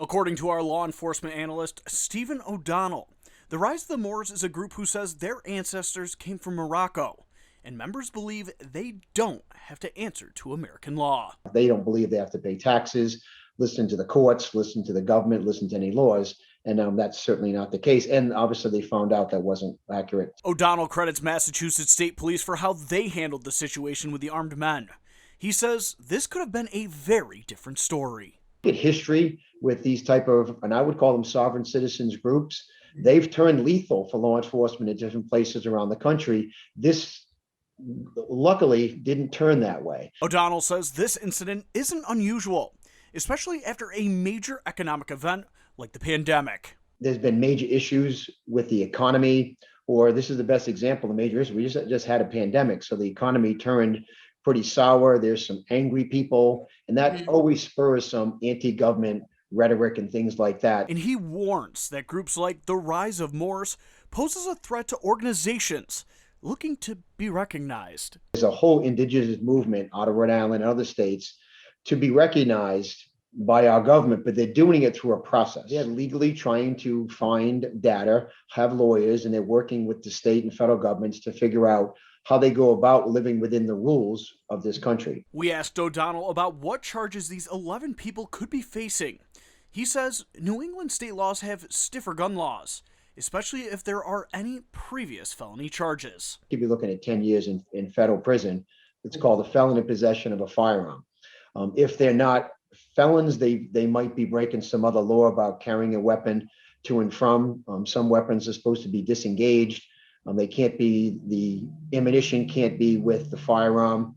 According to our law enforcement analyst, Stephen O'Donnell, the Rise of the Moors is a group who says their ancestors came from Morocco, and members believe they don't have to answer to American law. They don't believe they have to pay taxes, listen to the courts, listen to the government, listen to any laws. And that's certainly not the case. And obviously, they found out that wasn't accurate. O'Donnell credits Massachusetts State Police for how they handled the situation with the armed men. He says this could have been a very different story. At history with these type of, and I would call them sovereign citizens groups, they've turned lethal for law enforcement in different places around the country. This luckily didn't turn that way. O'Donnell says this incident isn't unusual, especially after a major economic event like the pandemic. There's been major issues with the economy, or this is the best example of major issue. We just had a pandemic, so the economy turned pretty sour. There's some angry people, and that always spurs some anti-government rhetoric and things like that. And he warns that groups like the Rise of Moors poses a threat to organizations looking to be recognized. There's a whole indigenous movement out of Rhode Island and other states to be recognized by our government, but they're doing it through a process. They're legally trying to find data, have lawyers, and they're working with the state and federal governments to figure out how they go about living within the rules of this country. We asked O'Donnell about what charges these 11 people could be facing. He says New England state laws have stiffer gun laws, especially if there are any previous felony charges. You'd be looking at 10 years in federal prison. It's called a felon in possession of a firearm. If they're not felons, they might be breaking some other law about carrying a weapon to and from. Some weapons are supposed to be disengaged. They can't be, the ammunition can't be with the firearm.